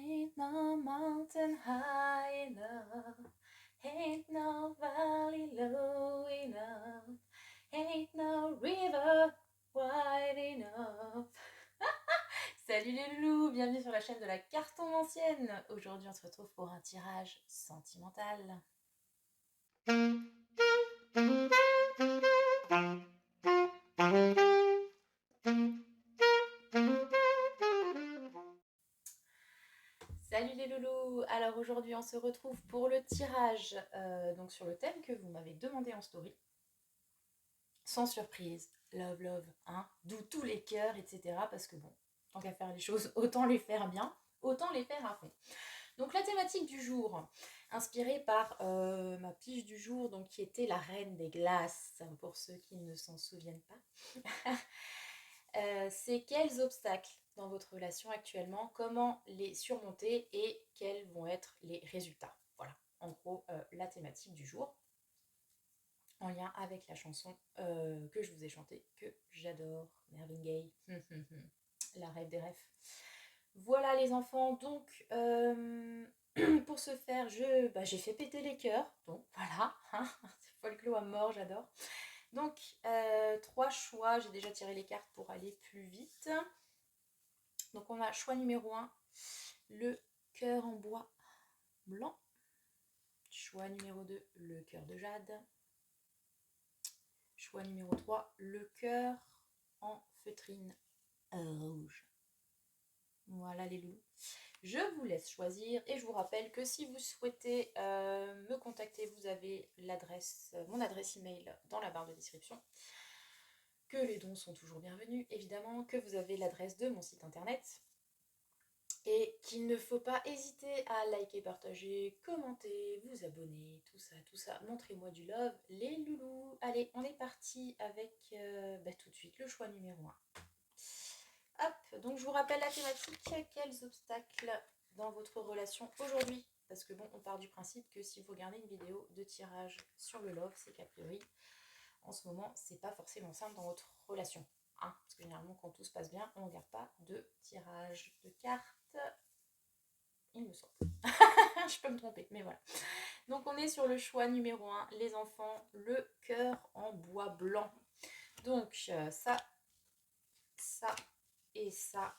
Ain't no mountain high enough, ain't no valley low enough, ain't no river wide enough. Salut les loulous, bienvenue sur la chaîne de la cartomancienne. Aujourd'hui on se retrouve pour un tirage sentimental. Salut les loulous. Alors aujourd'hui on se retrouve pour le tirage donc sur le thème que vous m'avez demandé en story. Sans surprise, love love, hein, d'où tous les cœurs, etc. Parce que bon, tant qu'à faire les choses, autant les faire bien, autant les faire à fond. Donc la thématique du jour, inspirée par ma pige du jour, donc qui était la reine des glaces, pour ceux qui ne s'en souviennent pas. C'est quels obstacles dans votre relation actuellement, comment les surmonter et quels vont être les résultats. Voilà, en gros, la thématique du jour, en lien avec la chanson que je vous ai chantée, que j'adore, Marvin Gaye, la rêve des rêves. Voilà les enfants, donc pour ce faire, j'ai fait péter les cœurs, donc voilà, hein, folklore à mort, j'adore. Donc 3 choix, j'ai déjà tiré les cartes pour aller plus vite. Donc on a choix numéro 1, le cœur en bois blanc. Choix numéro 2, le cœur de jade. Choix numéro 3, le cœur en feutrine rouge. Voilà les loulous. Je vous laisse choisir et je vous rappelle que si vous souhaitez me contacter, vous avez mon adresse email dans la barre de description. Que les dons sont toujours bienvenus, évidemment, que vous avez l'adresse de mon site internet. Et qu'il ne faut pas hésiter à liker, partager, commenter, vous abonner, tout ça. Montrez-moi du love, les loulous. Allez, on est parti avec tout de suite le choix numéro 1. Hop, donc je vous rappelle la thématique. Quels obstacles dans votre relation aujourd'hui? Parce que bon, on part du principe que si vous regardez une vidéo de tirage sur le love, c'est qu'a priori, en ce moment, c'est pas forcément simple dans votre relation. Hein, parce que généralement, quand tout se passe bien, on ne garde pas de tirage de cartes. Il me semble. Je peux me tromper, mais voilà. Donc on est sur le choix numéro 1, les enfants, le cœur en bois blanc. Donc ça et ça.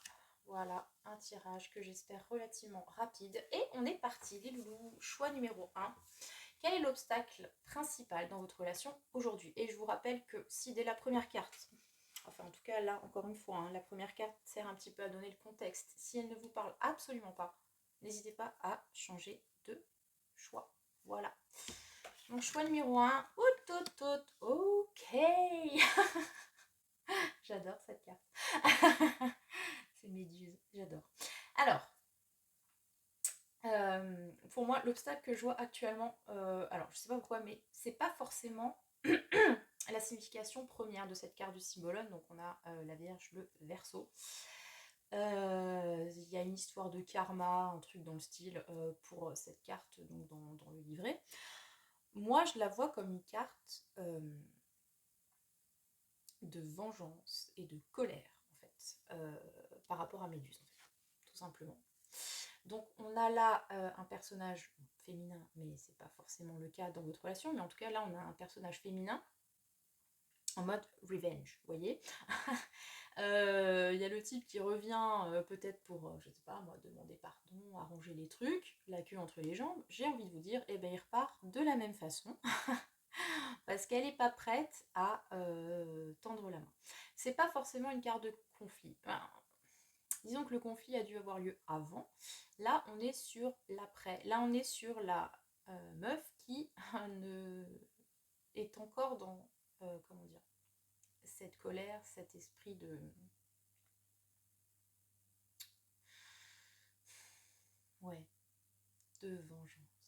Voilà, un tirage que j'espère relativement rapide. Et on est parti, les loulous. Choix numéro 1. Quel est l'obstacle principal dans votre relation aujourd'hui? Et je vous rappelle que si dès la première carte, enfin en tout cas là encore une fois, hein, la première carte sert un petit peu à donner le contexte. Si elle ne vous parle absolument pas, n'hésitez pas à changer de choix. Voilà. Donc choix numéro 1. Ok. J'adore cette carte. C'est Méduse, j'adore. Alors, pour moi, l'obstacle que je vois actuellement, alors je sais pas pourquoi, mais c'est pas forcément la signification première de cette carte du Cibologne. Donc on a la Vierge, le Verseau. Il y a une histoire de karma, un truc dans le style pour cette carte donc dans le livret. Moi, je la vois comme une carte de vengeance et de colère, en fait, par rapport à Méduse, en fait, tout simplement. Donc, on a là un personnage féminin, mais c'est pas forcément le cas dans votre relation, mais en tout cas, là, on a un personnage féminin en mode revenge, vous voyez. Il y a le type qui revient peut-être pour, je sais pas moi, demander pardon, arranger les trucs, la queue entre les jambes. J'ai envie de vous dire, eh ben il repart de la même façon. Parce qu'elle n'est pas prête à tendre la main. C'est pas forcément une carte de conflit. Enfin, disons que le conflit a dû avoir lieu avant. Là, on est sur l'après. Là, on est sur la meuf qui est encore dans, comment dire, cette colère, cet esprit de... Ouais, de vengeance.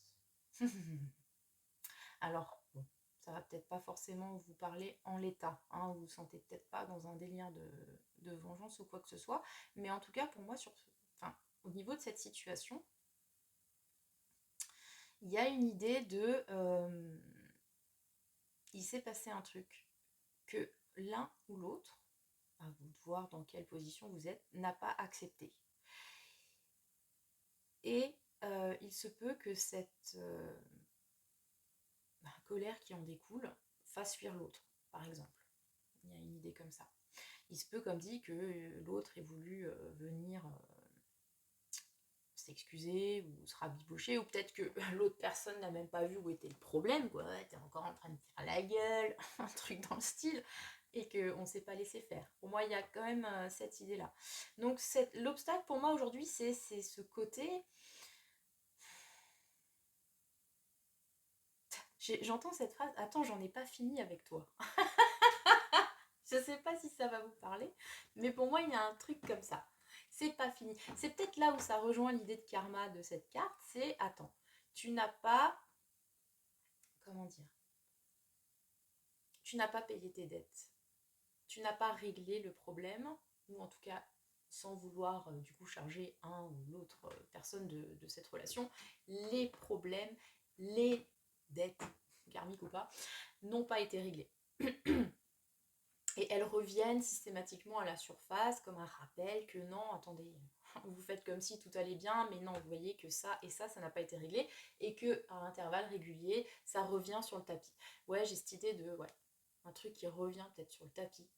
Alors, bon, ça va peut-être pas forcément vous parler en l'état, hein, vous vous sentez peut-être pas dans un délire de vengeance ou quoi que ce soit, mais en tout cas pour moi, au niveau de cette situation, il y a une idée de... il s'est passé un truc que l'un ou l'autre, à vous de voir dans quelle position vous êtes, n'a pas accepté. et il se peut que cette colère qui en découle fasse fuir l'autre, par exemple. Il y a une idée comme ça. Il se peut, comme dit, que l'autre ait voulu venir s'excuser ou se rabibocher, ou peut-être que l'autre personne n'a même pas vu où était le problème, quoi. Ouais, t'es encore en train de faire la gueule, un truc dans le style, et qu'on ne s'est pas laissé faire. Pour moi, il y a quand même cette idée-là. Donc l'obstacle pour moi aujourd'hui, c'est ce côté... J'entends cette phrase, attends, j'en ai pas fini avec toi. Je sais pas si ça va vous parler, mais pour moi, il y a un truc comme ça. C'est pas fini. C'est peut-être là où ça rejoint l'idée de karma de cette carte, c'est, attends, tu n'as pas... Comment dire? Tu n'as pas payé tes dettes. Tu n'as pas réglé le problème, ou en tout cas, sans vouloir du coup charger un ou l'autre personne de cette relation, les problèmes, les dettes, karmiques ou pas, n'ont pas été réglés. Et elles reviennent systématiquement à la surface comme un rappel que non, attendez, vous faites comme si tout allait bien, mais non, vous voyez que ça et ça n'a pas été réglé, et que à intervalles réguliers, ça revient sur le tapis. Ouais, j'ai cette idée de, ouais, un truc qui revient peut-être sur le tapis,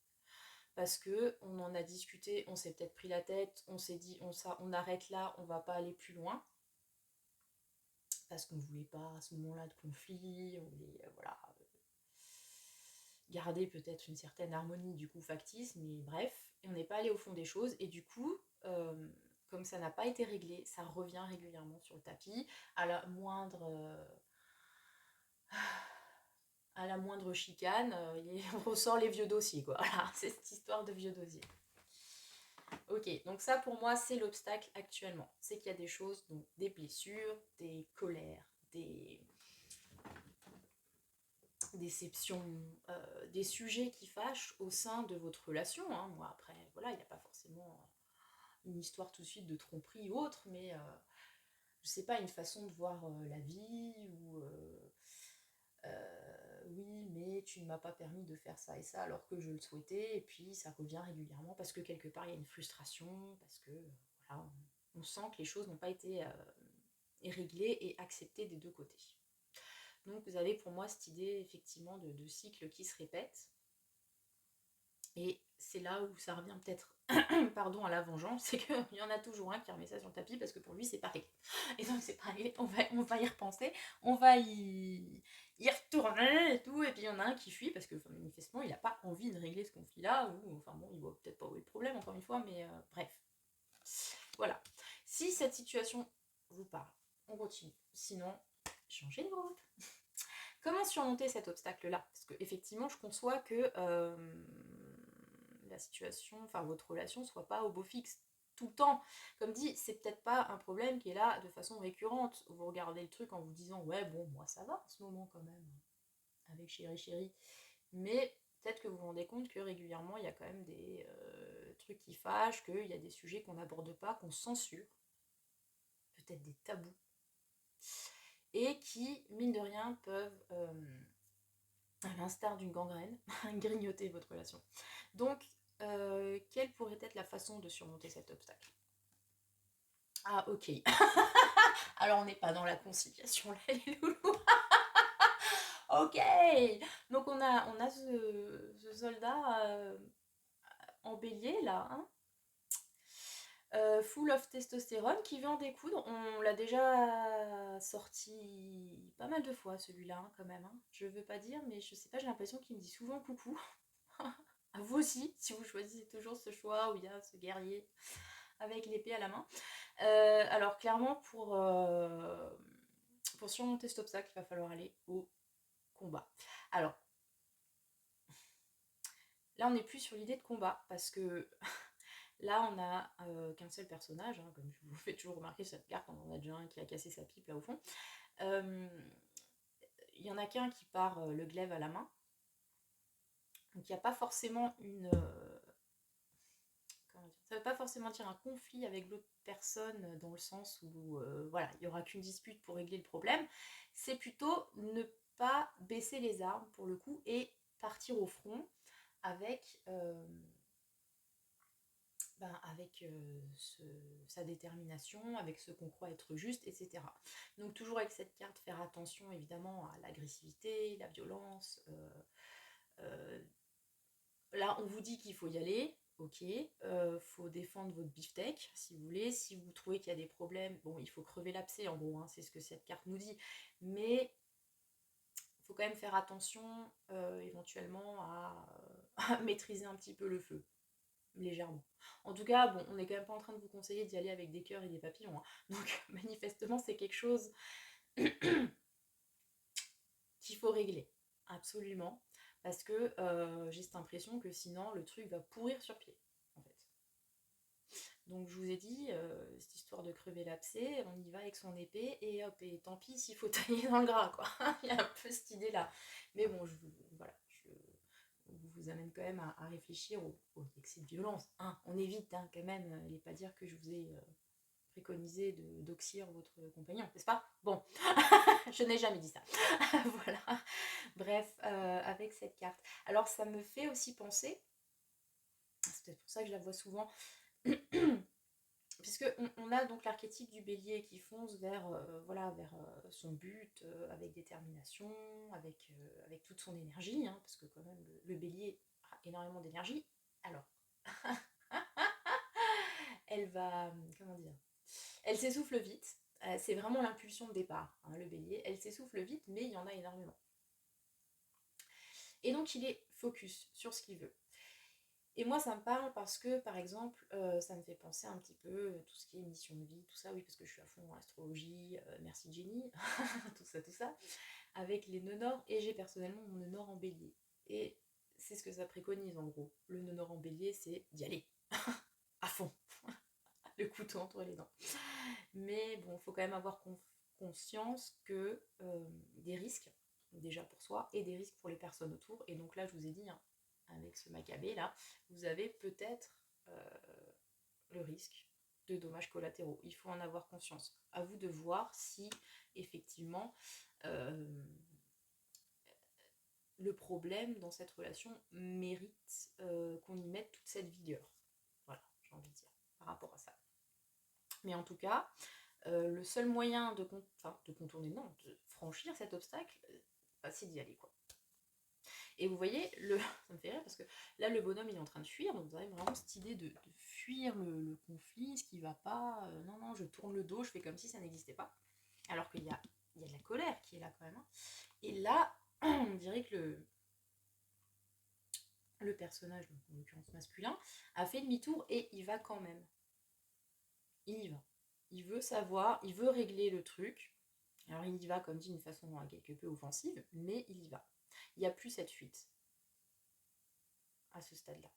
parce que on en a discuté, on s'est peut-être pris la tête, on s'est dit, on arrête là, on va pas aller plus loin, parce qu'on voulait pas à ce moment-là de conflit, on voulait, voilà, garder peut-être une certaine harmonie du coup factice, mais bref, et on n'est pas allé au fond des choses, et du coup, comme ça n'a pas été réglé, ça revient régulièrement sur le tapis, à la moindre, à la moindre chicane, on ressort les vieux dossiers, quoi. Voilà, c'est cette histoire de vieux dossiers. Ok, donc ça pour moi c'est l'obstacle actuellement, c'est qu'il y a des choses, donc des blessures, des colères, des déceptions, des sujets qui fâchent au sein de votre relation. Hein. Moi, après, voilà, il n'y a pas forcément une histoire tout de suite de tromperie ou autre, mais je sais pas, une façon de voir la vie, ou oui, mais tu ne m'as pas permis de faire ça et ça alors que je le souhaitais, et puis ça revient régulièrement parce que quelque part il y a une frustration, parce que voilà, on sent que les choses n'ont pas été réglées et acceptées des deux côtés. Donc vous avez pour moi cette idée effectivement de cycle qui se répète. Et c'est là où ça revient peut-être pardon, à la vengeance, c'est qu'il y en a toujours un qui remet ça sur le tapis parce que pour lui c'est pas réglé. Et donc c'est pas réglé, on va y repenser, on va y retourner et tout, et puis il y en a un qui fuit parce que enfin, manifestement il a pas envie de régler ce conflit là, ou enfin bon, il voit peut-être pas où est le problème encore une fois, mais bref. Voilà. Si cette situation vous parle, on continue. Sinon, changez de route. Comment surmonter cet obstacle-là? Parce que effectivement, je conçois que la situation, enfin votre relation, soit pas au beau fixe tout le temps. Comme dit, c'est peut-être pas un problème qui est là de façon récurrente. Vous regardez le truc en vous disant, ouais, bon, moi ça va en ce moment quand même, avec chéri chéri. Mais peut-être que vous vous rendez compte que régulièrement, il y a quand même des trucs qui fâchent, qu'il y a des sujets qu'on n'aborde pas, qu'on censure, peut-être des tabous, et qui, mine de rien, peuvent, à l'instar d'une gangrène, grignoter votre relation. Donc, quelle pourrait être la façon de surmonter cet obstacle? Ah, ok. Alors, on n'est pas dans la conciliation, là, les loulous. Ok. Donc, on a ce soldat en bélier, là, hein, full of testostérone, qui veut en découdre. On l'a déjà sorti pas mal de fois, celui-là, hein, quand même. Hein. Je veux pas dire, mais je sais pas, j'ai l'impression qu'il me dit souvent coucou. À vous aussi, si vous choisissez toujours ce choix où il y a ce guerrier avec l'épée à la main. Alors clairement, pour surmonter cet obstacle, il va falloir aller au combat. Alors, là on n'est plus sur l'idée de combat, parce que là on a qu'un seul personnage, hein, comme je vous fais toujours remarquer sur cette carte, on en a déjà un qui a cassé sa pipe là au fond. Il y en a qu'un qui part le glaive à la main. Donc il n'y a pas forcément ça ne veut pas forcément dire un conflit avec l'autre personne dans le sens où voilà, il n'y aura qu'une dispute pour régler le problème. C'est plutôt ne pas baisser les armes pour le coup et partir au front avec avec sa détermination, avec ce qu'on croit être juste, etc. Donc toujours avec cette carte, faire attention évidemment à l'agressivité, la violence. Là, on vous dit qu'il faut y aller, ok. Faut défendre votre beefsteak, si vous voulez. Si vous trouvez qu'il y a des problèmes, bon, il faut crever l'abcès, en gros, hein, c'est ce que cette carte nous dit. Mais il faut quand même faire attention, éventuellement, à maîtriser un petit peu le feu. Légèrement. En tout cas, bon, on n'est quand même pas en train de vous conseiller d'y aller avec des cœurs et des papillons. Hein. Donc, manifestement, c'est quelque chose qu'il faut régler. Absolument. Parce que j'ai cette impression que sinon, le truc va pourrir sur pied. En fait. Donc, je vous ai dit, cette histoire de crever l'abcès, on y va avec son épée et hop, et tant pis s'il faut tailler dans le gras, quoi. Il y a un peu cette idée-là. Mais bon, voilà, vous amène quand même à réfléchir au excès de violence. Hein. On évite hein, quand même, n'allez pas dire que je vous ai préconisé d'oxyre votre compagnon, n'est-ce pas? Bon, je n'ai jamais dit ça. Voilà. Bref, avec cette carte. Alors ça me fait aussi penser, c'est peut-être pour ça que je la vois souvent, puisque on a donc l'archétype du bélier qui fonce vers, voilà, vers son but, avec détermination, avec toute son énergie, hein, parce que quand même le bélier a énormément d'énergie. Alors, elle va, comment dire, elle s'essouffle vite. C'est vraiment l'impulsion de départ, hein, le bélier. Elle s'essouffle vite, mais il y en a énormément. Et donc il est focus sur ce qu'il veut. Et moi, ça me parle parce que, par exemple, ça me fait penser un petit peu tout ce qui est mission de vie, tout ça, oui, parce que je suis à fond en astrologie, merci Jenny, tout ça, avec les nœuds nord, et j'ai personnellement mon nœud nord en bélier. Et c'est ce que ça préconise en gros. Le nœud nord en bélier, c'est d'y aller, à fond, le couteau entre les dents. Mais bon, il faut quand même avoir conscience que des risques, déjà pour soi, et des risques pour les personnes autour. Et donc là, je vous ai dit, hein, avec ce macabé là, vous avez peut-être le risque de dommages collatéraux. Il faut en avoir conscience. À vous de voir si effectivement le problème dans cette relation mérite qu'on y mette toute cette vigueur. Voilà, j'ai envie de dire par rapport à ça. Mais en tout cas, le seul moyen de contourner, non, de franchir cet obstacle, c'est d'y aller, quoi. Et vous voyez, ça me fait rire parce que là, le bonhomme, il est en train de fuir, donc vous avez vraiment cette idée de fuir le conflit, ce qui va pas, non, je tourne le dos, je fais comme si ça n'existait pas. Alors qu'il y a de la colère qui est là quand même. Hein. Et là, on dirait que le personnage, donc en l'occurrence masculin, a fait demi-tour et il va quand même. Il y va. Il veut savoir, il veut régler le truc. Alors il y va, comme dit, d'une façon quelque peu offensive, mais il y va. Il n'y a plus cette fuite à ce stade-là.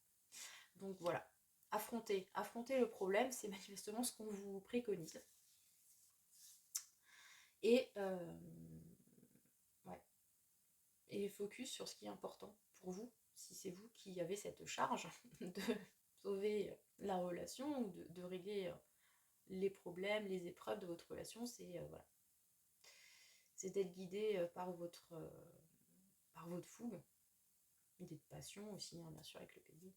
Donc voilà, affronter le problème, c'est manifestement ce qu'on vous préconise. Et ouais. Et focus sur ce qui est important pour vous, si c'est vous qui avez cette charge de sauver la relation ou de régler les problèmes, les épreuves de votre relation, c'est voilà. C'est d'être guidé par votre fougue, idée de passion aussi, hein, bien sûr, avec le pays.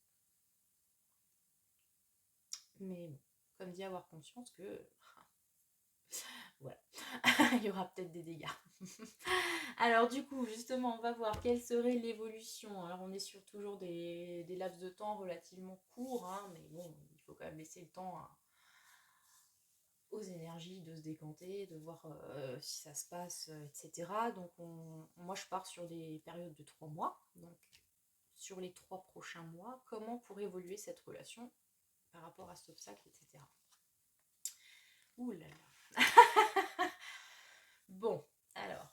Mais bon, comme dit, avoir conscience que voilà, il y aura peut-être des dégâts. Alors du coup, justement, on va voir quelle serait l'évolution. Alors on est sur toujours des laps de temps relativement courts, hein, mais bon, il faut quand même laisser le temps aux énergies de se décanter, de voir si ça se passe, etc. Donc moi je pars sur des périodes de 3 mois. Donc sur les 3 prochains mois, comment pour évoluer cette relation par rapport à cet obstacle, etc. Ouh là là. Bon, alors,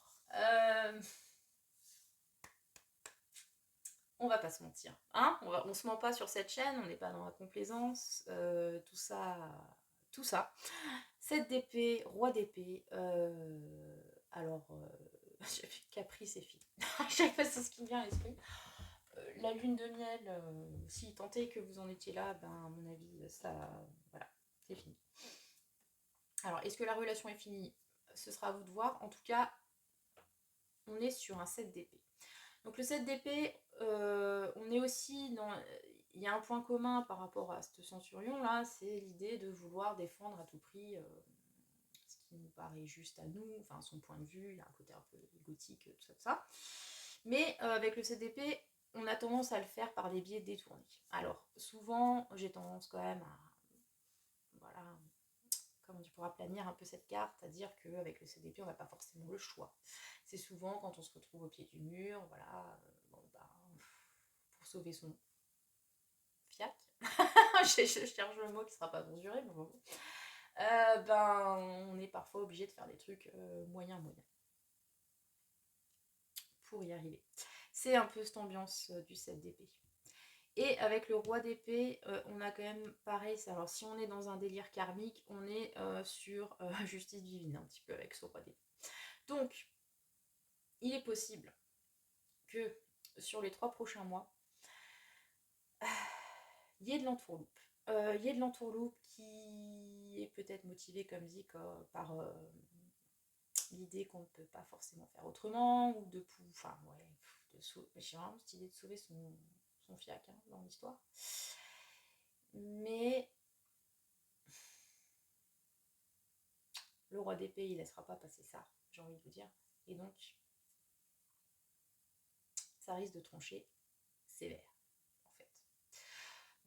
on va pas se mentir, hein, on se ment pas sur cette chaîne, on n'est pas dans la complaisance, tout ça. 7 d'épée, roi d'épée, alors, caprice et fille. Chaque fois c'est ce qui me vient à l'esprit. La lune de miel, si tant est que vous en étiez là, ben à mon avis, ça, voilà, c'est fini. Alors, est-ce que la relation est finie? Ce sera à vous de voir. En tout cas, on est sur un 7 d'épée. Donc le 7 d'épée, on est aussi dans... il y a un point commun par rapport à ce centurion là, c'est l'idée de vouloir défendre à tout prix ce qui nous paraît juste à nous, enfin son point de vue, il y a un côté un peu égotique, tout ça, tout ça. Mais avec le 7 d'épée, on a tendance à le faire par des biais détournés. Alors, souvent, j'ai tendance quand même à, voilà, comment tu pourras planir un peu cette carte, à dire qu'avec le 7 d'épée, on n'a pas forcément le choix. C'est souvent quand on se retrouve au pied du mur, voilà, bon, bah, pour sauver son fiac, je cherche le mot qui sera pas censuré, mais bon. Ben, on est parfois obligé de faire des trucs moyens pour y arriver. C'est un peu cette ambiance du 7 d'épée. Et avec le roi d'épée, on a quand même pareil. Alors si on est dans un délire karmique, on est sur justice divine un petit peu avec ce roi d'épée. Donc, il est possible que sur les 3 prochains mois, il y ait de l'entourloupe. Il y ait de l'entourloupe qui est peut-être motivé, comme dit, par l'idée qu'on ne peut pas forcément faire autrement, ou de enfin ouais, j'ai vraiment cette idée de sauver son fiac hein, dans l'histoire. Mais le roi d'épée, il laissera pas passer ça, j'ai envie de vous dire. Et donc, ça risque de trancher sévère, en fait.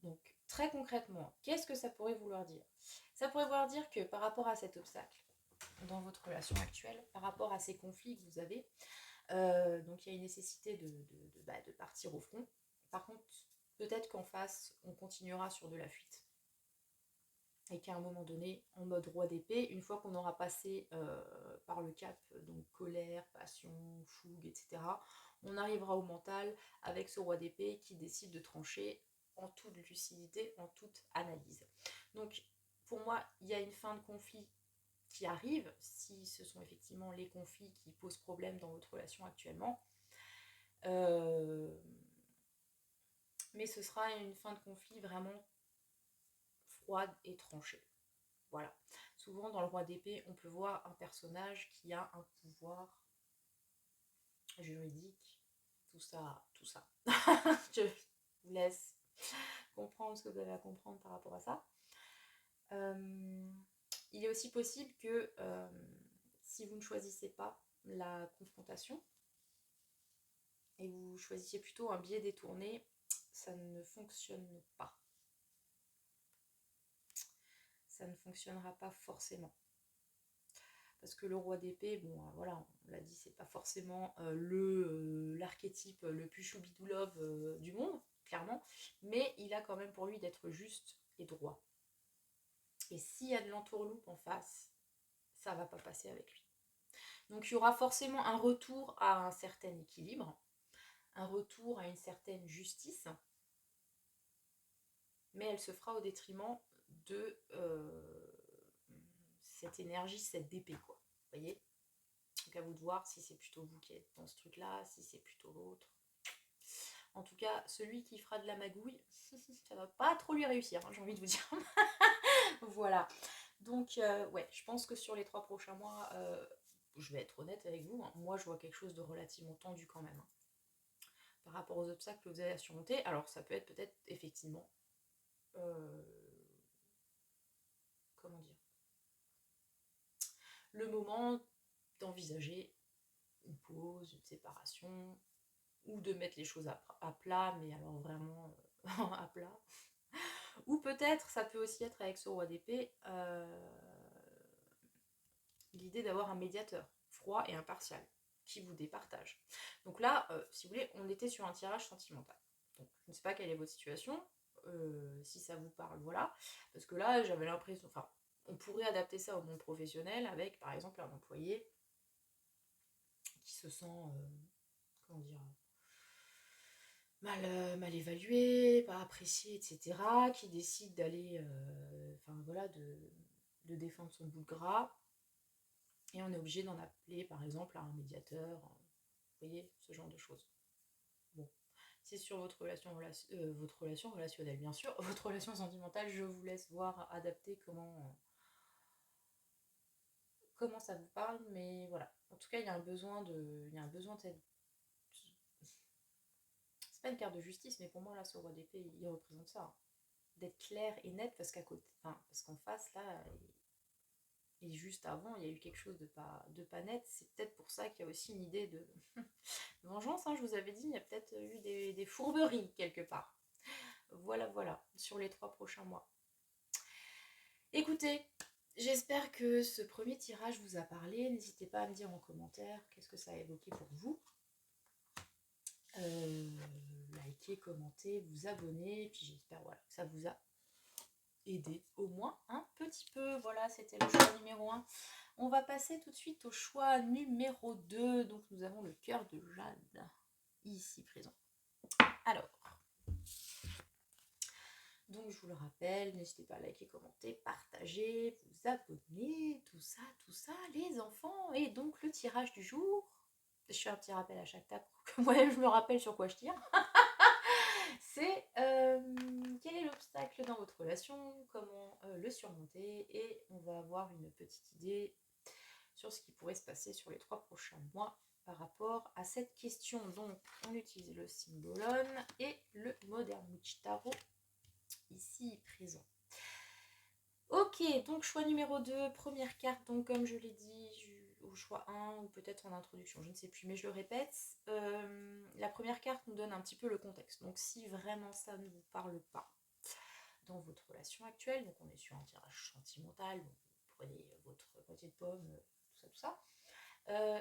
Donc, très concrètement, qu'est-ce que ça pourrait vouloir dire? Ça pourrait vouloir dire que par rapport à cet obstacle dans votre relation actuelle, par rapport à ces conflits que vous avez, donc il y a une nécessité de partir au front. Par contre, peut-être qu'en face, on continuera sur de la fuite. Et qu'à un moment donné, en mode roi d'épée, une fois qu'on aura passé par le cap, donc colère, passion, fougue, etc., on arrivera au mental avec ce roi d'épée qui décide de trancher en toute lucidité, en toute analyse. Donc, pour moi, il y a une fin de conflit qui arrive, si ce sont effectivement les conflits qui posent problème dans votre relation actuellement. Mais ce sera une fin de conflit vraiment froide et tranchée. Voilà. Souvent, dans le roi d'épée, on peut voir un personnage qui a un pouvoir juridique, tout ça, tout ça. Je vous laisse comprendre ce que vous avez à comprendre par rapport à ça. Il est aussi possible que si vous ne choisissez pas la confrontation et vous choisissiez plutôt un biais détourné, ça ne fonctionne pas. Ça ne fonctionnera pas forcément. Parce que le roi d'épée, bon voilà, on l'a dit, c'est pas forcément l'archétype le plus choubidoulove du monde, clairement, mais il a quand même pour lui d'être juste et droit. Et s'il y a de l'entourloupe en face, ça va pas passer avec lui. Donc il y aura forcément un retour à un certain équilibre, un retour à une certaine justice, mais elle se fera au détriment de cette énergie, cette épée, quoi. Vous voyez ? Donc à vous de voir si c'est plutôt vous qui êtes dans ce truc-là, si c'est plutôt l'autre. En tout cas, celui qui fera de la magouille, ça va pas trop lui réussir, hein, j'ai envie de vous dire. Voilà. Donc, ouais, je pense que sur les 3 prochains mois, je vais être honnête avec vous, hein, moi je vois quelque chose de relativement tendu quand même. Hein, par rapport aux obstacles que vous avez à surmonter. Alors, ça peut être peut-être effectivement. Comment dire, le moment d'envisager une pause, une séparation, ou de mettre les choses à plat, mais alors vraiment à plat. Ou peut-être, ça peut aussi être avec ce roi d'épée, l'idée d'avoir un médiateur froid et impartial qui vous départage. Donc là, si vous voulez, on était sur un tirage sentimental. Donc je ne sais pas quelle est votre situation, si ça vous parle, voilà. Parce que là, j'avais l'impression, enfin, on pourrait adapter ça au monde professionnel avec, par exemple, un employé qui se sent, comment dire, mal évalué, pas apprécié, etc., qui décide d'aller, enfin voilà, de défendre son bout de gras, et on est obligé d'en appeler par exemple à un médiateur, vous voyez, ce genre de choses. Bon, c'est sur votre relation relationnelle, bien sûr, votre relation sentimentale, je vous laisse voir, adapter comment ça vous parle, mais voilà. En tout cas, il y a un besoin de cette... C'est pas une carte de justice, mais pour moi là ce roi d'épée il représente ça, hein. D'être clair et net parce qu'à côté, enfin, parce qu'en face là, et juste avant il y a eu quelque chose de pas net. C'est peut-être pour ça qu'il y a aussi une idée de vengeance, hein, je vous avais dit, il y a peut-être eu des fourberies quelque part. Voilà, voilà, sur les 3 prochains mois. Écoutez, j'espère que ce premier tirage vous a parlé. N'hésitez pas à me dire en commentaire qu'est-ce que ça a évoqué pour vous. Likez, commentez, vous abonnez, et puis j'espère voilà, que ça vous a aidé au moins un petit peu. Voilà, c'était le choix numéro 1. On va passer tout de suite au choix numéro 2. Donc nous avons le cœur de Jade, ici présent. Alors, donc je vous le rappelle, n'hésitez pas à liker, commenter, partager, vous abonner, tout ça, les enfants. Et donc le tirage du jour, je fais un petit rappel à chaque table pour que moi-même je me rappelle sur quoi je tire. C'est quel est l'obstacle dans votre relation, comment le surmonter, et on va avoir une petite idée sur ce qui pourrait se passer sur les 3 prochains mois par rapport à cette question. Donc on utilise le Symbolone et le Modern Witch Tarot ici présent. Ok, donc choix numéro 2, première carte, donc comme je l'ai dit au choix 1 ou peut-être en introduction, je ne sais plus, mais je le répète, la première carte nous donne un petit peu le contexte. Donc si vraiment ça ne vous parle pas dans votre relation actuelle, donc on est sur un tirage sentimental, donc vous prenez votre moitié de pomme, tout ça,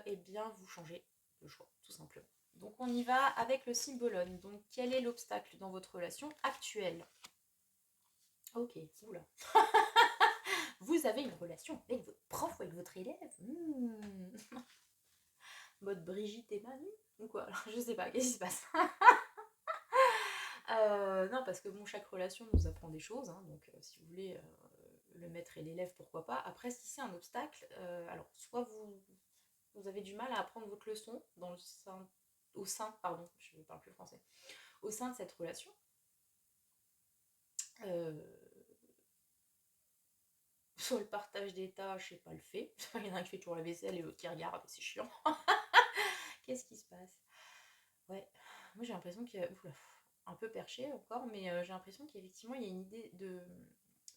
et bien vous changez de choix, tout simplement. Donc on y va avec le Symbolone. Donc quel est l'obstacle dans votre relation actuelle? Ok, oula. Vous avez une relation avec votre prof ou avec votre élève? Mode Brigitte et Manu ou quoi? Je sais pas, qu'est-ce qui se passe? Non, parce que bon, chaque relation nous apprend des choses, hein, donc si vous voulez le maître et l'élève, pourquoi pas. Après, si c'est un obstacle, alors soit vous avez du mal à apprendre votre leçon dans le sein, au sein, pardon, je ne parle plus français, au sein de cette relation. Soit le partage des tâches et pas le fait. Il y en a un qui fait toujours la vaisselle et l'autre qui regarde, c'est chiant. Qu'est-ce qui se passe? Ouais, moi j'ai l'impression qu'il y a... Oula, un peu perché encore, mais j'ai l'impression qu'effectivement il y a une idée de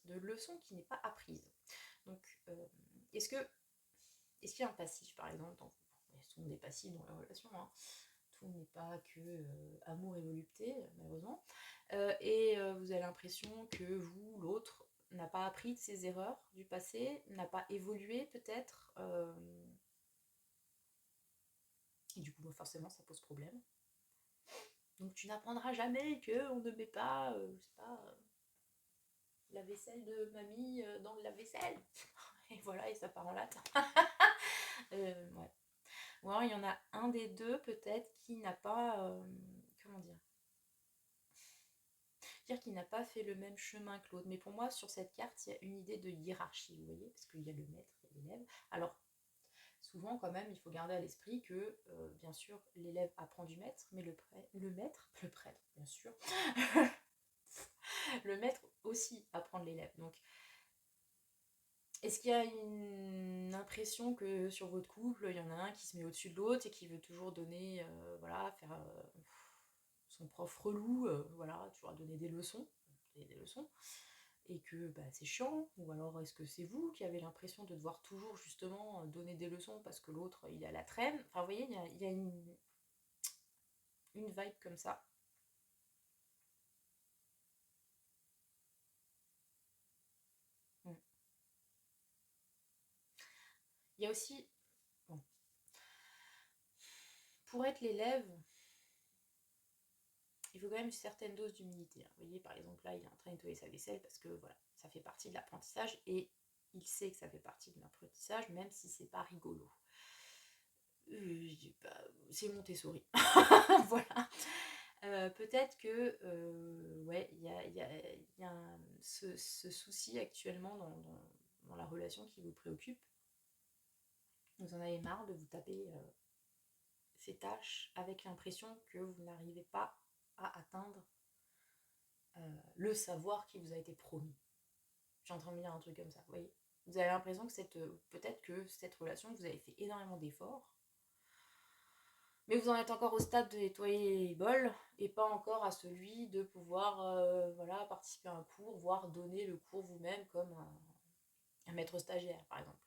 leçon qui n'est pas apprise. Donc, est-ce qu'il y a un passif, par exemple, dans... Tout le monde est passif dans la relation, hein. Tout n'est pas que amour et volupté, malheureusement. Et vous avez l'impression que vous, l'autre, n'a pas appris de ses erreurs du passé, n'a pas évolué peut-être. Et du coup, forcément, ça pose problème. Donc tu n'apprendras jamais qu'on ne met pas, je sais pas, la vaisselle de mamie dans le lave-vaisselle. Et voilà, et ça part en latin. Ouais. Ou alors il y en a un des deux peut-être qui n'a pas, comment dire, qu'il n'a pas fait le même chemin que l'autre. Mais pour moi, sur cette carte, il y a une idée de hiérarchie, vous voyez, parce qu'il y a le maître et l'élève. Alors, souvent, quand même, il faut garder à l'esprit que, bien sûr, l'élève apprend du maître, mais le maître, le prêtre, bien sûr, le maître aussi apprend de l'élève. Donc, est-ce qu'il y a une impression que sur votre couple, il y en a un qui se met au-dessus de l'autre et qui veut toujours donner, voilà, faire son prof relou, voilà, toujours donner des leçons, et que bah, c'est chiant? Ou alors est-ce que c'est vous qui avez l'impression de devoir toujours justement donner des leçons parce que l'autre il est à la traîne? Enfin, vous voyez, il y a une vibe comme ça. Mm. Il y a aussi, bon, pour être l'élève, il faut quand même une certaine dose d'humilité, hein. Vous voyez, par exemple, là, il est en train de nettoyer sa vaisselle parce que voilà, ça fait partie de l'apprentissage et il sait que ça fait partie de l'apprentissage, même si c'est pas rigolo. C'est Montessori. Voilà. Peut-être que, ouais, il y a ce souci actuellement dans la relation qui vous préoccupe. Vous en avez marre de vous taper ces tâches avec l'impression que vous n'arrivez pas à atteindre le savoir qui vous a été promis. J'ai en train de me dire un truc comme ça, vous voyez. Vous avez l'impression que peut-être que cette relation, vous avez fait énormément d'efforts, Mais vous en êtes encore au stade de nettoyer les bols et pas encore à celui de pouvoir voilà, participer à un cours, voire donner le cours vous-même comme un maître stagiaire par exemple.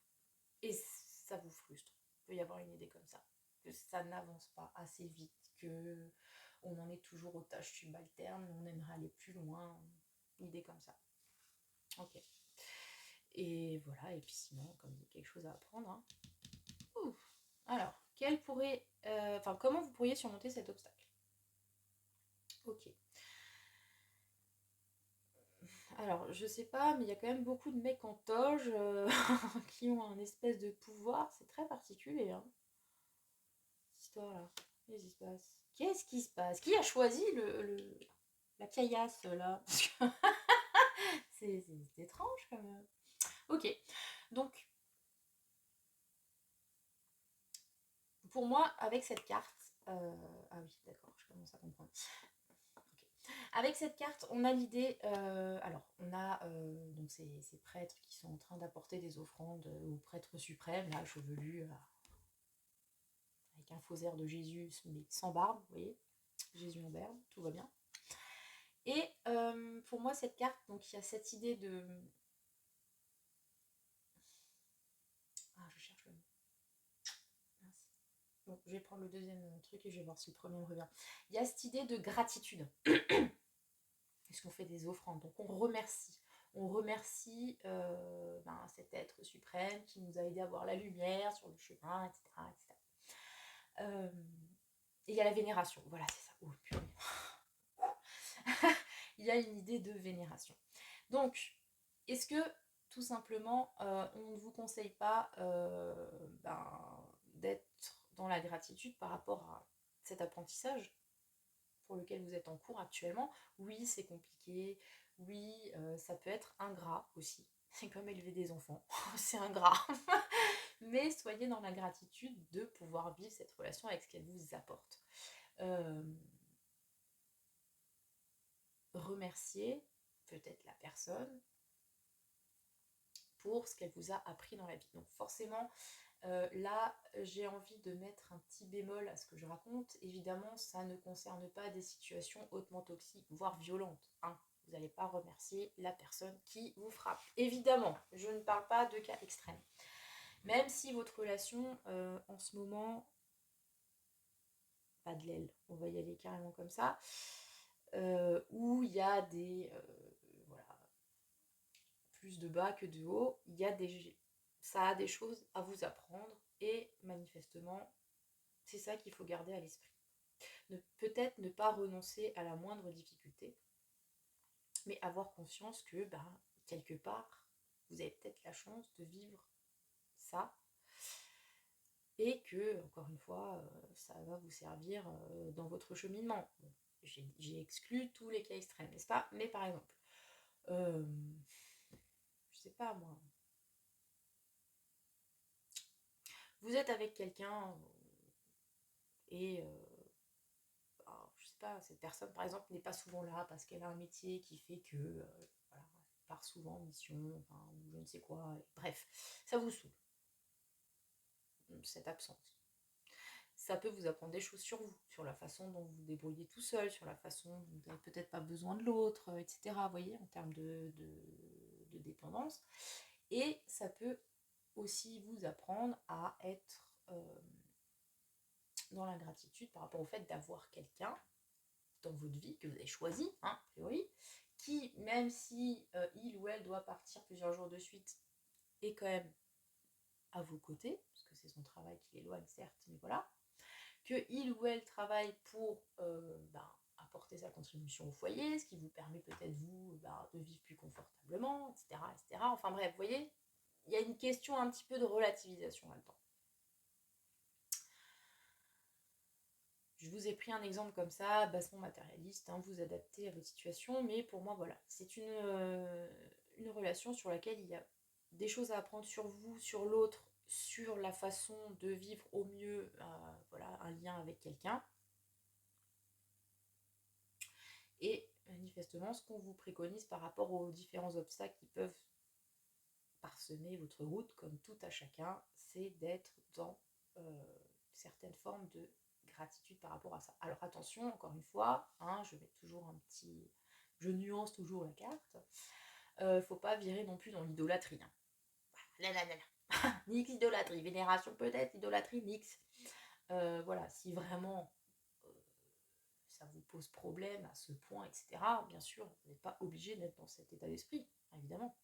Et ça vous frustre. Il peut y avoir une idée comme ça. Que ça n'avance pas assez vite, que on en est toujours aux tâches subalternes, on aimerait aller plus loin. Une idée comme ça. Ok. Et voilà, et puis sinon, comme il y a quelque chose à apprendre. Hein. Ouf. Alors, comment vous pourriez surmonter cet obstacle? Ok. Alors, je sais pas, mais il y a quand même beaucoup de mecs en toge qui ont un espèce de pouvoir. C'est très particulier, hein, cette histoire-là. Qu'est-ce qui se passe? Qu'est-ce qui se passe? Qui a choisi la caillasse, là? C'est étrange, quand même. Ok. Donc, pour moi, avec cette carte... Ah oui, d'accord, je commence à comprendre. Avec cette carte, on a l'idée, alors on a donc ces prêtres qui sont en train d'apporter des offrandes au prêtre suprême, là, chevelu, avec un faux air de Jésus, mais sans barbe, vous voyez, Jésus en berbe, tout va bien. Et pour moi, cette carte, donc il y a cette idée de... Ah, je cherche le mot. Mince. Bon, je vais prendre le deuxième truc et je vais voir si le premier me revient. Il y a cette idée de gratitude. Puisqu'on fait des offrandes. Donc on remercie. On remercie cet être suprême qui nous a aidé à voir la lumière sur le chemin, etc. etc. Et il y a la vénération. Voilà, c'est ça. Oh, purée. Il y a une idée de vénération. Donc, est-ce que tout simplement, on ne vous conseille pas d'être dans la gratitude par rapport à cet apprentissage pour lequel vous êtes en cours actuellement? Oui, c'est compliqué. Oui, ça peut être ingrat aussi. C'est comme élever des enfants. C'est ingrat. Mais soyez dans la gratitude de pouvoir vivre cette relation avec ce qu'elle vous apporte. Remercier peut-être la personne pour ce qu'elle vous a appris dans la vie. Donc forcément, là, j'ai envie de mettre un petit bémol à ce que je raconte. Évidemment, ça ne concerne pas des situations hautement toxiques, voire violentes. Hein. Vous n'allez pas remercier la personne qui vous frappe. Évidemment, je ne parle pas de cas extrêmes. Même si votre relation, en ce moment, pas de l'aile, on va y aller carrément comme ça, où il y a voilà, plus de bas que de haut, ça a des choses à vous apprendre et manifestement, c'est ça qu'il faut garder à l'esprit. Peut-être ne pas renoncer à la moindre difficulté, mais avoir conscience que, quelque part, vous avez peut-être la chance de vivre ça et que, encore une fois, ça va vous servir dans votre cheminement. Bon, j'ai exclu tous les cas extrêmes, n'est-ce pas? Mais par exemple, je sais pas moi, vous êtes avec quelqu'un et je sais pas, cette personne par exemple n'est pas souvent là parce qu'elle a un métier qui fait que voilà, elle part souvent en mission, enfin, ou je ne sais quoi, bref, ça vous saoule, cette absence. Ça peut vous apprendre des choses sur vous, sur la façon dont vous vous débrouillez tout seul, sur la façon dont vous n'avez peut-être pas besoin de l'autre, etc. Vous voyez, en termes de dépendance. Et ça peut aussi vous apprendre à être dans la gratitude par rapport au fait d'avoir quelqu'un dans votre vie que vous avez choisi, hein, a priori, qui, même si il ou elle doit partir plusieurs jours de suite, est quand même à vos côtés, parce que c'est son travail qui l'éloigne, certes, mais voilà, que il ou elle travaille pour apporter sa contribution au foyer, ce qui vous permet peut-être vous de vivre plus confortablement, etc., etc. Enfin bref, vous voyez, il y a une question un petit peu de relativisation là-dedans. Je vous ai pris un exemple comme ça, bassement matérialiste, hein, vous adaptez à votre situation, mais pour moi, voilà, c'est une relation sur laquelle il y a des choses à apprendre sur vous, sur l'autre, sur la façon de vivre au mieux voilà, un lien avec quelqu'un. Et manifestement, ce qu'on vous préconise par rapport aux différents obstacles qui peuvent parsemer votre route, comme tout à chacun, c'est d'être dans certaines formes de gratitude par rapport à ça. Alors attention, encore une fois, hein, je nuance toujours la carte. Faut pas virer non plus dans l'idolâtrie. Hein. Là, là, là, là. Nix idolâtrie, vénération peut-être, idolâtrie, nix. Voilà, si vraiment ça vous pose problème à ce point, etc., bien sûr, vous n'êtes pas obligé d'être dans cet état d'esprit, évidemment.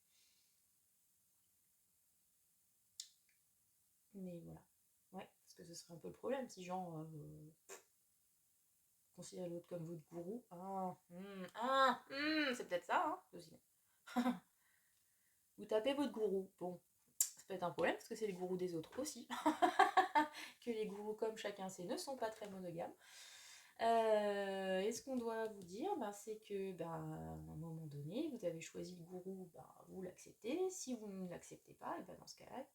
Mais voilà. Ouais, parce que ce serait un peu le problème si genre considérez l'autre comme votre gourou. C'est peut-être ça, hein, aussi. Vous tapez votre gourou. Bon, ça peut être un problème parce que c'est le gourou des autres aussi. Que les gourous, comme chacun sait, ne sont pas très monogames. Et ce qu'on doit vous dire, c'est que à un moment donné, vous avez choisi le gourou, vous l'acceptez. Si vous ne l'acceptez pas, et dans ce cas-là,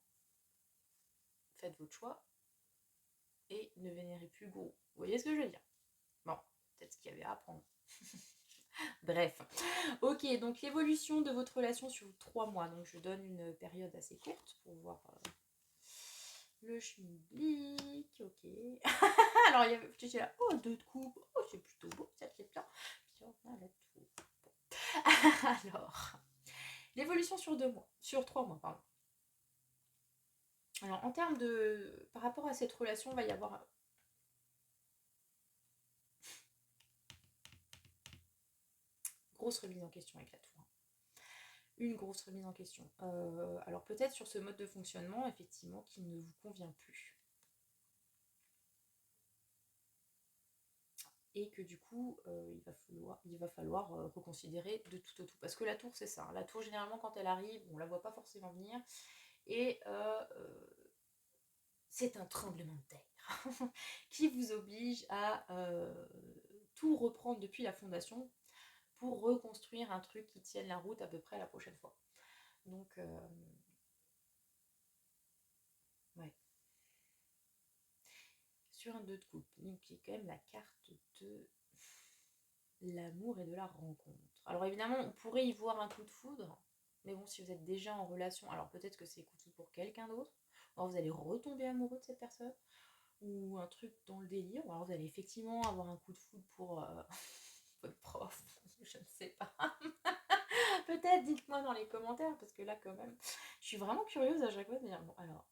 faites votre choix et ne vénérez plus le gourou. Vous voyez ce que je veux dire? Bon, peut-être ce qu'il y avait à apprendre. Bref. Ok, donc l'évolution de votre relation sur 3 mois. Donc je donne une période assez courte pour voir le schmilblick. Ok. Alors j'étais là, oh, 2 de coupe. Oh, c'est plutôt beau, ça te fait bien. Puis on a la tour. Bon. Alors, l'évolution sur 2 mois. Sur 3 mois, pardon. Alors en termes de... Par rapport à cette relation, il va y avoir... grosse remise en question avec la tour. Une grosse remise en question. Alors peut-être sur ce mode de fonctionnement, effectivement, qui ne vous convient plus. Et que du coup, il va falloir reconsidérer de tout au tout. Parce que la tour, c'est ça. La tour, généralement, quand elle arrive, on la voit pas forcément venir. Et c'est un tremblement de terre qui vous oblige à tout reprendre depuis la fondation pour reconstruire un truc qui tienne la route à peu près la prochaine fois. Donc, ouais. Sur un 2 de coupe, donc qui est quand même la carte de l'amour et de la rencontre. Alors évidemment, on pourrait y voir un coup de foudre, mais bon, si vous êtes déjà en relation, alors peut-être que c'est coup de foudre pour quelqu'un d'autre, alors vous allez retomber amoureux de cette personne, ou un truc dans le délire, ou alors vous allez effectivement avoir un coup de foudre pour votre prof, je ne sais pas. Peut-être, dites-moi dans les commentaires, parce que là quand même, je suis vraiment curieuse à chaque fois de dire, bon alors,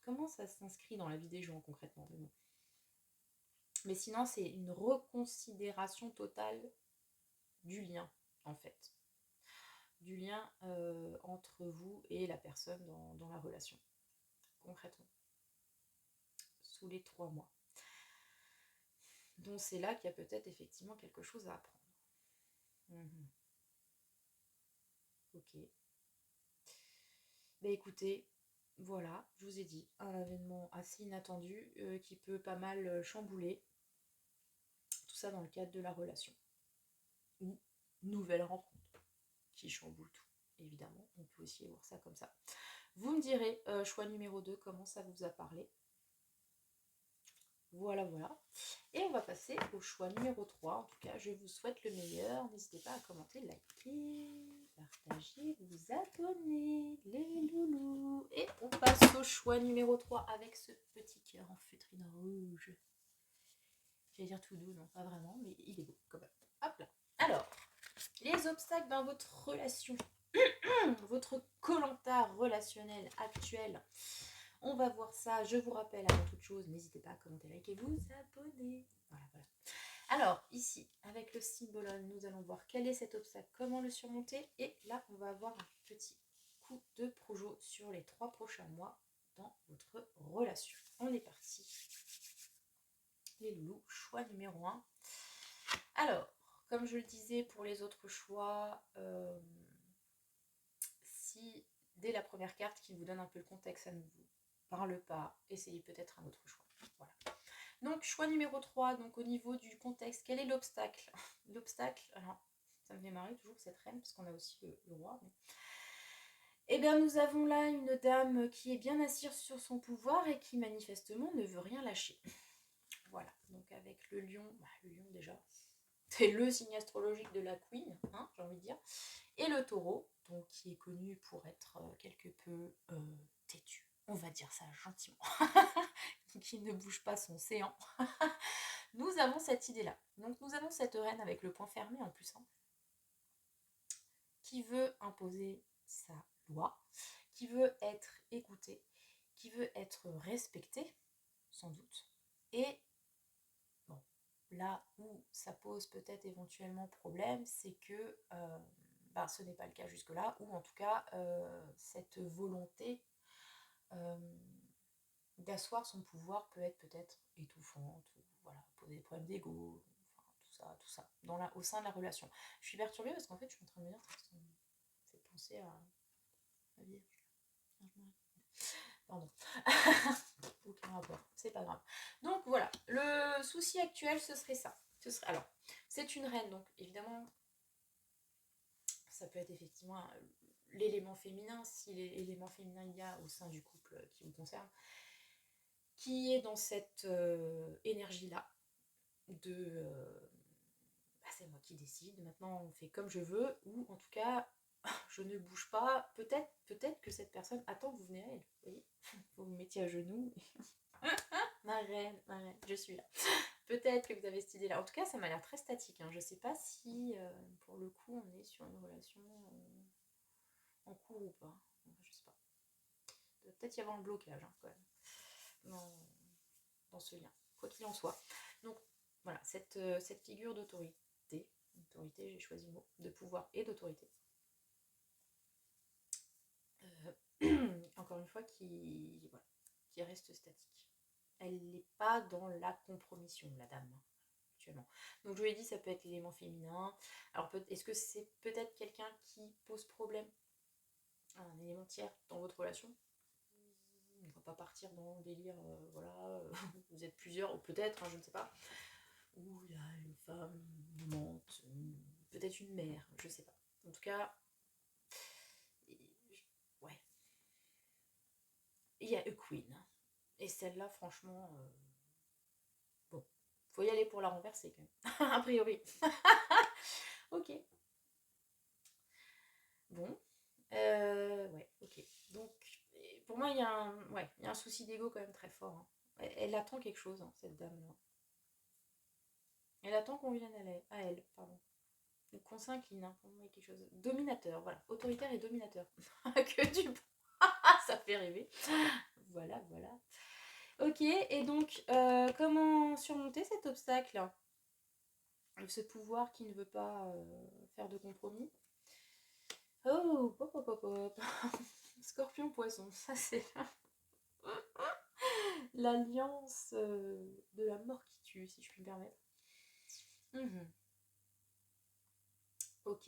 comment ça s'inscrit dans la vie des gens concrètement, mais sinon, c'est une reconsidération totale du lien, en fait. Du lien entre vous et la personne dans la relation, concrètement. Sous les 3 mois. Donc c'est là qu'il y a peut-être effectivement quelque chose à apprendre. Ok. Écoutez, voilà, je vous ai dit, un événement assez inattendu qui peut pas mal chambouler. Tout ça dans le cadre de la relation. Ou nouvelle rencontre qui chamboule tout, évidemment. On peut aussi voir ça comme ça. Vous me direz, choix numéro 2, comment ça vous a parlé. Voilà, voilà. Et on va passer au choix numéro 3. En tout cas, je vous souhaite le meilleur. N'hésitez pas à commenter, liker, partager, vous abonner, les loulous. Et on passe au choix numéro 3 avec ce petit cœur en feutrine rouge. J'allais dire tout doux, non, pas vraiment, mais il est beau quand même. Hop là. Alors, les obstacles dans votre relation. Votre Koh-Lanta relationnel actuel. On va voir ça. Je vous rappelle avant toute chose, n'hésitez pas à commenter, liker, vous abonner. Voilà, voilà. Alors, ici, avec le symbole, nous allons voir quel est cet obstacle, comment le surmonter. Et là, on va avoir un petit coup de projo sur les 3 prochains mois dans votre relation. On est parti. Les loulous, choix numéro 1. Alors, comme je le disais pour les autres choix, si dès la première carte qui vous donne un peu le contexte, ça ne vous parle pas, essayez peut-être un autre choix. Voilà. Donc, choix numéro 3, donc au niveau du contexte, quel est l'obstacle? L'obstacle, alors, ça me fait marrer toujours cette reine, parce qu'on a aussi le roi. Mais... Eh bien, nous avons là une dame qui est bien assise sur son pouvoir et qui manifestement ne veut rien lâcher. Voilà, donc avec le lion déjà, c'est le signe astrologique de la queen, hein, j'ai envie de dire, et le taureau, donc qui est connu pour être quelque peu têtu. on va dire ça gentiment, qui ne bouge pas son séant, nous avons cette idée-là. Donc nous avons cette reine avec le poing fermé en plus, hein, qui veut imposer sa loi, qui veut être écoutée, qui veut être respectée, sans doute. Et bon, là où ça pose peut-être éventuellement problème, c'est que ce n'est pas le cas jusque-là, ou en tout cas cette volonté d'asseoir son pouvoir peut être peut-être étouffante, ou voilà, poser des problèmes d'ego, enfin, tout ça, au sein de la relation. Je suis perturbée parce qu'en fait, je suis en train de me dire, ça me fait penser à ma vie. Pardon. Aucun rapport, c'est pas grave. Donc voilà, le souci actuel, ce serait ça. Alors, c'est une reine, donc évidemment, ça peut être effectivement l'élément féminin, si l'élément féminin il y a au sein du couple qui vous concerne, qui est dans cette énergie-là de c'est moi qui décide, maintenant on fait comme je veux, ou en tout cas je ne bouge pas. Peut-être que cette personne attend que vous venez à elle, vous voyez, vous vous mettiez à genoux. ma reine, je suis là. Peut-être que vous avez cette idée-là. En tout cas, ça m'a l'air très statique, hein. Je sais pas si pour le coup on est sur une relation en cours ou pas. Je sais pas. Il doit peut-être y avoir un blocage, hein, quand même dans ce lien, quoi qu'il en soit. Donc voilà, cette figure d'autorité, j'ai choisi le mot, de pouvoir et d'autorité, encore une fois, qui reste statique. Elle n'est pas dans la compromission, la dame, actuellement. Donc je vous l'ai dit, ça peut être l'élément féminin. Alors est-ce que c'est peut-être quelqu'un qui pose problème, un élément tiers dans votre relation? On ne va pas partir dans le délire, vous êtes plusieurs, ou peut-être, hein, je ne sais pas. Ou il y a une femme, une amante, peut-être une mère, je sais pas. En tout cas, ouais. Il y a A Queen. Et celle-là, franchement, bon, faut y aller pour la renverser quand même. A priori. Ok. Bon. Ouais, ok. Donc, pour moi, il y a un souci d'ego quand même très fort, hein. Elle attend quelque chose, hein, cette dame-là. Elle attend qu'on vienne à elle, pardon. Donc qu'on s'incline, hein, pour moi, quelque chose. Dominateur, voilà. Autoritaire et dominateur. Que du ça fait rêver. Voilà. Ok, et donc, comment surmonter cet obstacle? Ce pouvoir qui ne veut pas faire de compromis. Oh, hop. Scorpion poisson, ça c'est l'alliance de la mort qui tue, si je puis me permettre. Ok.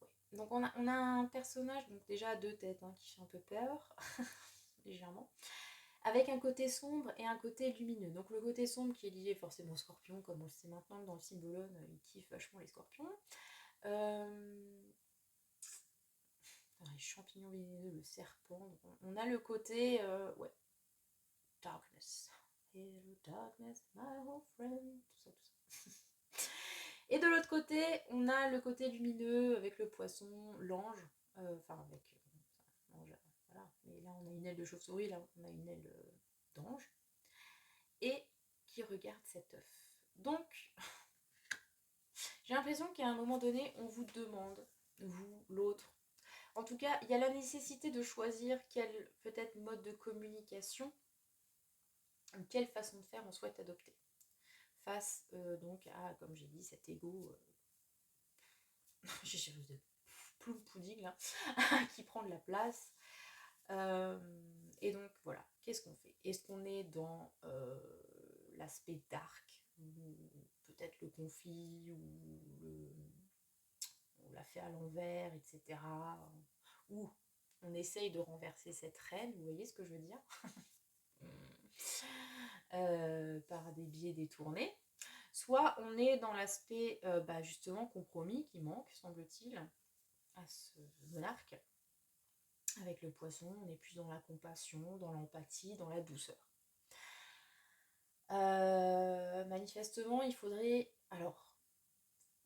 Ouais. Donc on a un personnage, donc déjà à deux têtes, hein, qui fait un peu peur, légèrement, avec un côté sombre et un côté lumineux. Donc le côté sombre qui est lié forcément au scorpion, comme on le sait maintenant, dans le symbole, il kiffe vachement les scorpions. Les champignons vénéneux, le serpent. On a le côté darkness. Hello darkness, my old friend. Tout ça. Et de l'autre côté, on a le côté lumineux avec le poisson, l'ange. Avec l'ange, voilà. Mais là, on a une aile de chauve-souris, là, on a une aile d'ange. Et qui regarde cet œuf. Donc, j'ai l'impression qu'à un moment donné, on vous demande, vous, l'autre. En tout cas, il y a la nécessité de choisir quel peut-être mode de communication, quelle façon de faire on souhaite adopter. Face donc à, comme j'ai dit, cet ego, j'ai chose de ploum pudding là, qui prend de la place. Et donc voilà, qu'est-ce qu'on fait? Est-ce qu'on est dans l'aspect dark, peut-être le conflit, ou on l'a fait à l'envers, etc. Ou on essaye de renverser cette reine, vous voyez ce que je veux dire? Par des biais détournés. Soit on est dans l'aspect justement compromis qui manque, semble-t-il, à ce monarque. Avec le poisson, on est plus dans la compassion, dans l'empathie, dans la douceur. Manifestement, il faudrait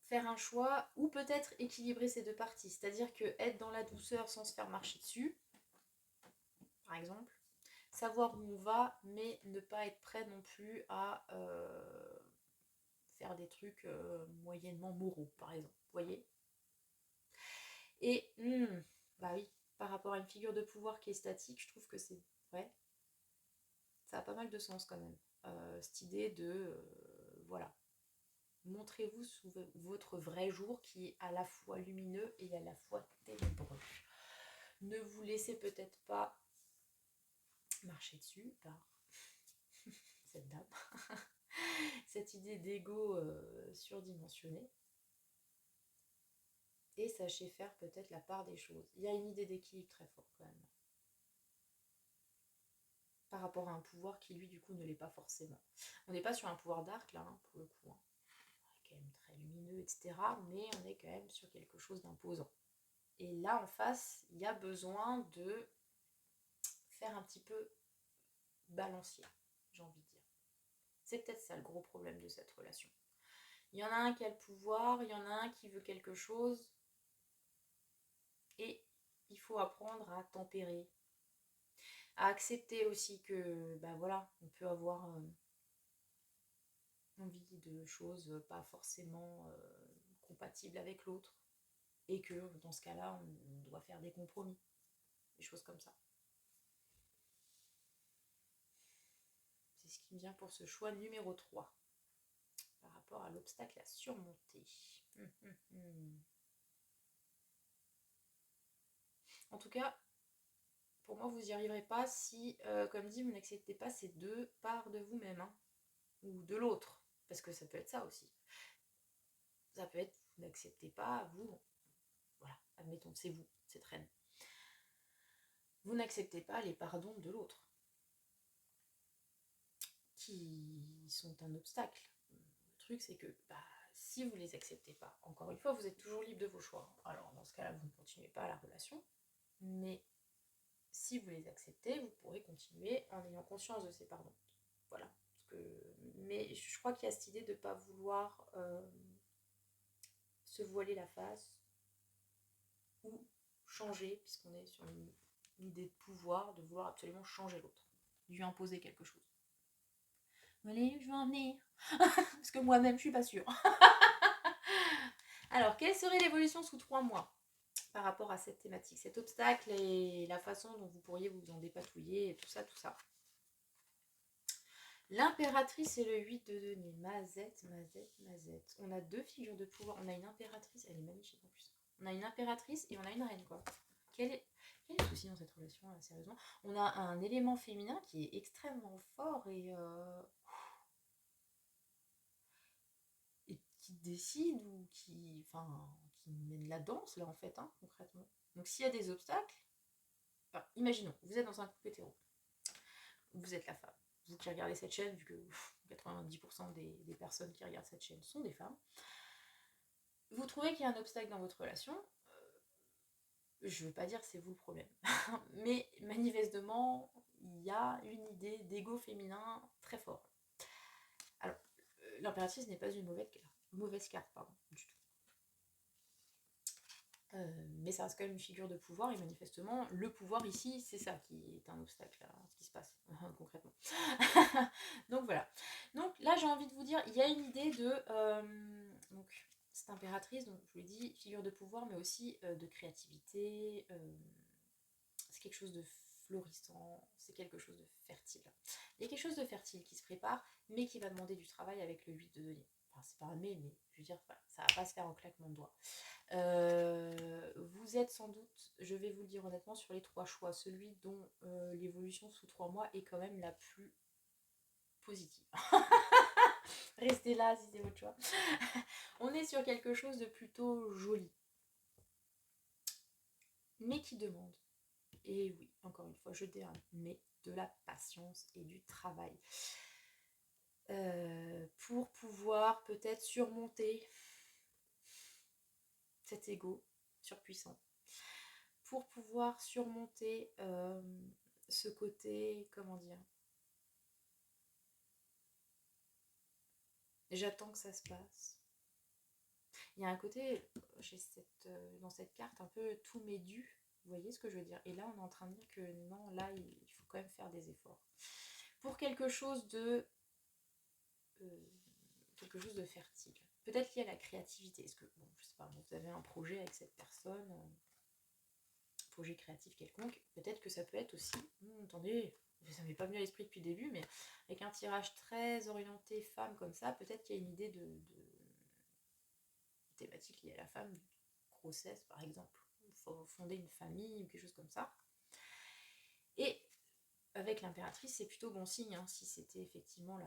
faire un choix ou peut-être équilibrer ces deux parties. C'est-à-dire que être dans la douceur sans se faire marcher dessus, par exemple. Savoir où on va, mais ne pas être prêt non plus à faire des trucs moyennement moraux, par exemple. Vous voyez? Et, bah oui, par rapport à une figure de pouvoir qui est statique, je trouve que c'est vrai. Ça a pas mal de sens quand même. Cette idée de, voilà, montrez-vous sous votre vrai jour qui est à la fois lumineux et à la fois ténébreux. Ne vous laissez peut-être pas marcher dessus par cette dame, cette idée d'ego surdimensionné. Et sachez faire peut-être la part des choses. Il y a une idée d'équilibre très forte quand même. Par rapport à un pouvoir qui lui du coup ne l'est pas forcément. On n'est pas sur un pouvoir d'arc là, hein, pour le coup. Hein. Quand même très lumineux, etc. Mais on est quand même sur quelque chose d'imposant. Et là en face, il y a besoin de faire un petit peu balancier, j'ai envie de dire. C'est peut-être ça le gros problème de cette relation. Il y en a un qui a le pouvoir, il y en a un qui veut quelque chose, et il faut apprendre à tempérer, à accepter aussi que, ben voilà, on peut avoir envie de choses pas forcément compatibles avec l'autre, et que dans ce cas-là, on doit faire des compromis, des choses comme ça. C'est ce qui me vient pour ce choix numéro 3, par rapport à l'obstacle à surmonter. En tout cas, pour moi, vous n'y arriverez pas si, comme dit, vous n'acceptez pas ces deux parts de vous-même, hein, ou de l'autre, parce que ça peut être ça aussi. Ça peut être, vous n'acceptez pas, vous, voilà, admettons, c'est vous, cette reine. Vous n'acceptez pas les pardons de l'autre, qui sont un obstacle. Le truc, c'est que bah, si vous ne les acceptez pas, encore une fois, vous êtes toujours libre de vos choix. Alors, dans ce cas-là, vous ne continuez pas la relation, mais si vous les acceptez, vous pourrez continuer en ayant conscience de ces pardons. Voilà. Parce que, mais je crois qu'il y a cette idée de ne pas vouloir se voiler la face ou changer, puisqu'on est sur une idée de pouvoir, de vouloir absolument changer l'autre, lui imposer quelque chose. Vous voyez où je veux en venir? Parce que moi-même, je suis pas sûre. Alors, quelle serait l'évolution sous 3 mois par rapport à cette thématique, cet obstacle et la façon dont vous pourriez vous en dépatouiller et tout ça, tout ça. L'impératrice et le 8 de denier. Mazette, mazette, mazette. On a deux figures de pouvoir. On a une impératrice, elle est magnifique en plus. On a une impératrice et on a une reine, quoi. Quel est le souci dans cette relation, là, sérieusement? On a un élément féminin qui est extrêmement fort et qui décide ou qui mène la danse, là, en fait, hein, concrètement. Donc, s'il y a des obstacles, enfin, imaginons, vous êtes dans un couple hétéro. Vous êtes la femme. Vous qui regardez cette chaîne, vu que 90% des personnes qui regardent cette chaîne sont des femmes, vous trouvez qu'il y a un obstacle dans votre relation, je ne veux pas dire que c'est vous le problème, mais manifestement, il y a une idée d'ego féminin très fort. Alors, l'impératrice n'est pas une mauvaise carte, du tout. Mais ça reste quand même une figure de pouvoir, et manifestement, le pouvoir ici, c'est ça qui est un obstacle à ce qui se passe, concrètement. Donc voilà. Donc là, j'ai envie de vous dire, il y a une idée de... donc, cette impératrice, donc je vous l'ai dit, figure de pouvoir, mais aussi de créativité. C'est quelque chose de florissant, c'est quelque chose de fertile. Il y a quelque chose de fertile qui se prépare, mais qui va demander du travail avec le 8 de denier. Enfin, c'est pas un mais je veux dire, voilà, ça va pas se faire en claquement de doigts. Vous êtes sans doute, je vais vous le dire honnêtement, sur les 3 choix, celui dont l'évolution sous 3 mois est quand même la plus positive. Restez là si c'est votre choix. On est sur quelque chose de plutôt joli, mais qui demande, et oui, encore une fois, je dis un mais, de la patience et du travail. Pour pouvoir peut-être surmonter cet ego surpuissant. Pour pouvoir surmonter ce côté, comment dire, j'attends que ça se passe. Il y a un côté, dans cette carte, un peu tout m'est dû. Vous voyez ce que je veux dire? Et là, on est en train de dire que non, là, il faut quand même faire des efforts. Pour quelque chose de fertile. Peut-être lié à la créativité. Est-ce que, bon, je sais pas, vous avez un projet avec cette personne, projet créatif quelconque, peut-être que ça peut être aussi, attendez, ça m'est pas venu à l'esprit depuis le début, mais avec un tirage très orienté femme comme ça, peut-être qu'il y a une idée de thématique liée à la femme, grossesse par exemple, fonder une famille ou quelque chose comme ça. Et avec l'impératrice, c'est plutôt bon signe, hein, si c'était effectivement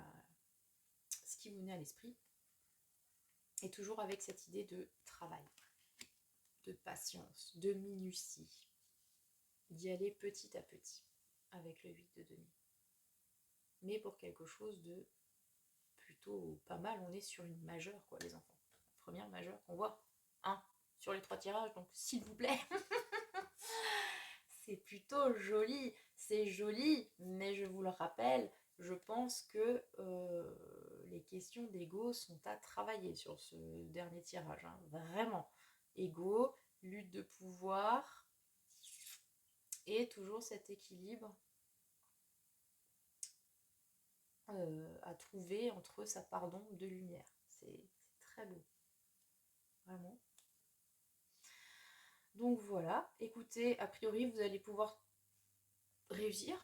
ce qui vous venait à l'esprit. Et toujours avec cette idée de travail, de patience, de minutie, d'y aller petit à petit avec le 8 de denier. Mais pour quelque chose de plutôt pas mal, on est sur une majeure, quoi, les enfants. Première majeure qu'on voit, sur les 3 tirages, donc s'il vous plaît. C'est plutôt joli, c'est joli, mais je vous le rappelle, je pense que les questions d'ego sont à travailler sur ce dernier tirage, hein, vraiment. Ego, lutte de pouvoir, et toujours cet équilibre à trouver entre sa part d'ombre de lumière. C'est très beau, vraiment. Donc voilà, écoutez, a priori vous allez pouvoir réussir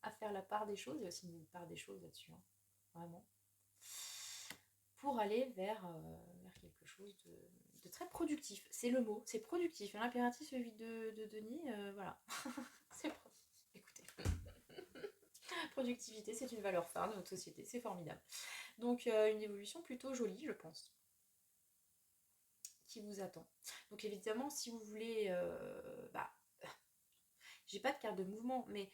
à faire la part des choses. Il y a aussi une part des choses là-dessus, hein, vraiment. Pour aller vers quelque chose de très productif. C'est le mot, c'est productif. L'impératif, le 8 de Denis, voilà. C'est écoutez. Productivité, c'est une valeur phare de notre société, c'est formidable. Donc une évolution plutôt jolie, je pense, qui vous attend. Donc évidemment, si vous voulez... j'ai pas de carte de mouvement, mais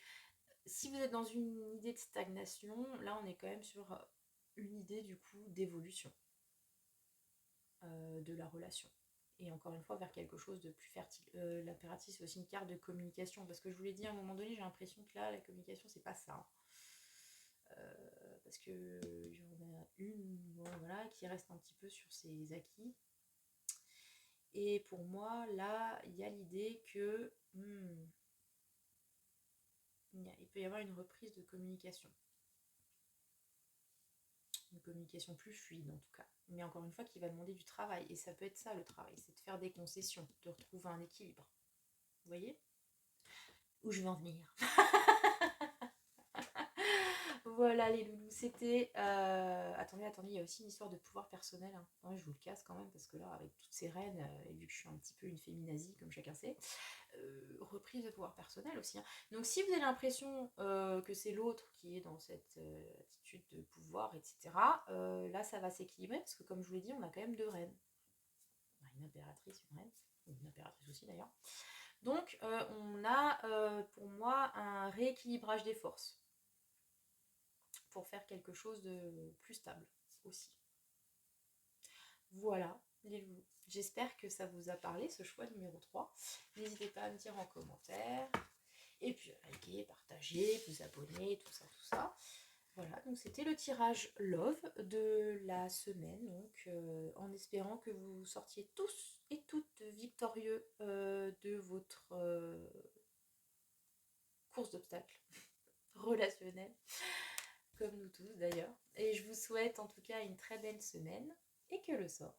si vous êtes dans une idée de stagnation, là on est quand même sur une idée du coup d'évolution de la relation. Et encore une fois, vers quelque chose de plus fertile. L'impératif, c'est aussi une carte de communication, parce que je vous l'ai dit à un moment donné, j'ai l'impression que là, la communication, c'est pas ça. Parce que il y en a une, bon, voilà, qui reste un petit peu sur ses acquis. Et pour moi, là, il y a l'idée que il peut y avoir une reprise de communication. Une communication plus fluide en tout cas. Mais encore une fois, qui va demander du travail. Et ça peut être ça le travail, c'est de faire des concessions, de retrouver un équilibre. Vous voyez où je veux en venir? Voilà les loulous, c'était... Attendez, il y a aussi une histoire de pouvoir personnel. Hein. Ouais, je vous le casse quand même, parce que là, avec toutes ces reines, et vu que je suis un petit peu une féminazie, comme chacun sait, reprise de pouvoir personnel aussi. Hein. Donc si vous avez l'impression que c'est l'autre qui est dans cette attitude de pouvoir, etc., là, ça va s'équilibrer, parce que comme je vous l'ai dit, on a quand même 2 reines. On a une impératrice, une reine, ou une impératrice aussi d'ailleurs. Donc on a, pour moi, un rééquilibrage des forces pour faire quelque chose de plus stable aussi. Voilà, les loups. J'espère que ça vous a parlé, ce choix numéro 3. N'hésitez pas à me dire en commentaire. Et puis à liker, partager, vous abonner, tout ça, tout ça. Voilà, donc c'était le tirage Love de la semaine. Donc en espérant que vous sortiez tous et toutes victorieux de votre course d'obstacles relationnelle. Comme nous tous d'ailleurs. Et je vous souhaite en tout cas une très belle semaine et que le sort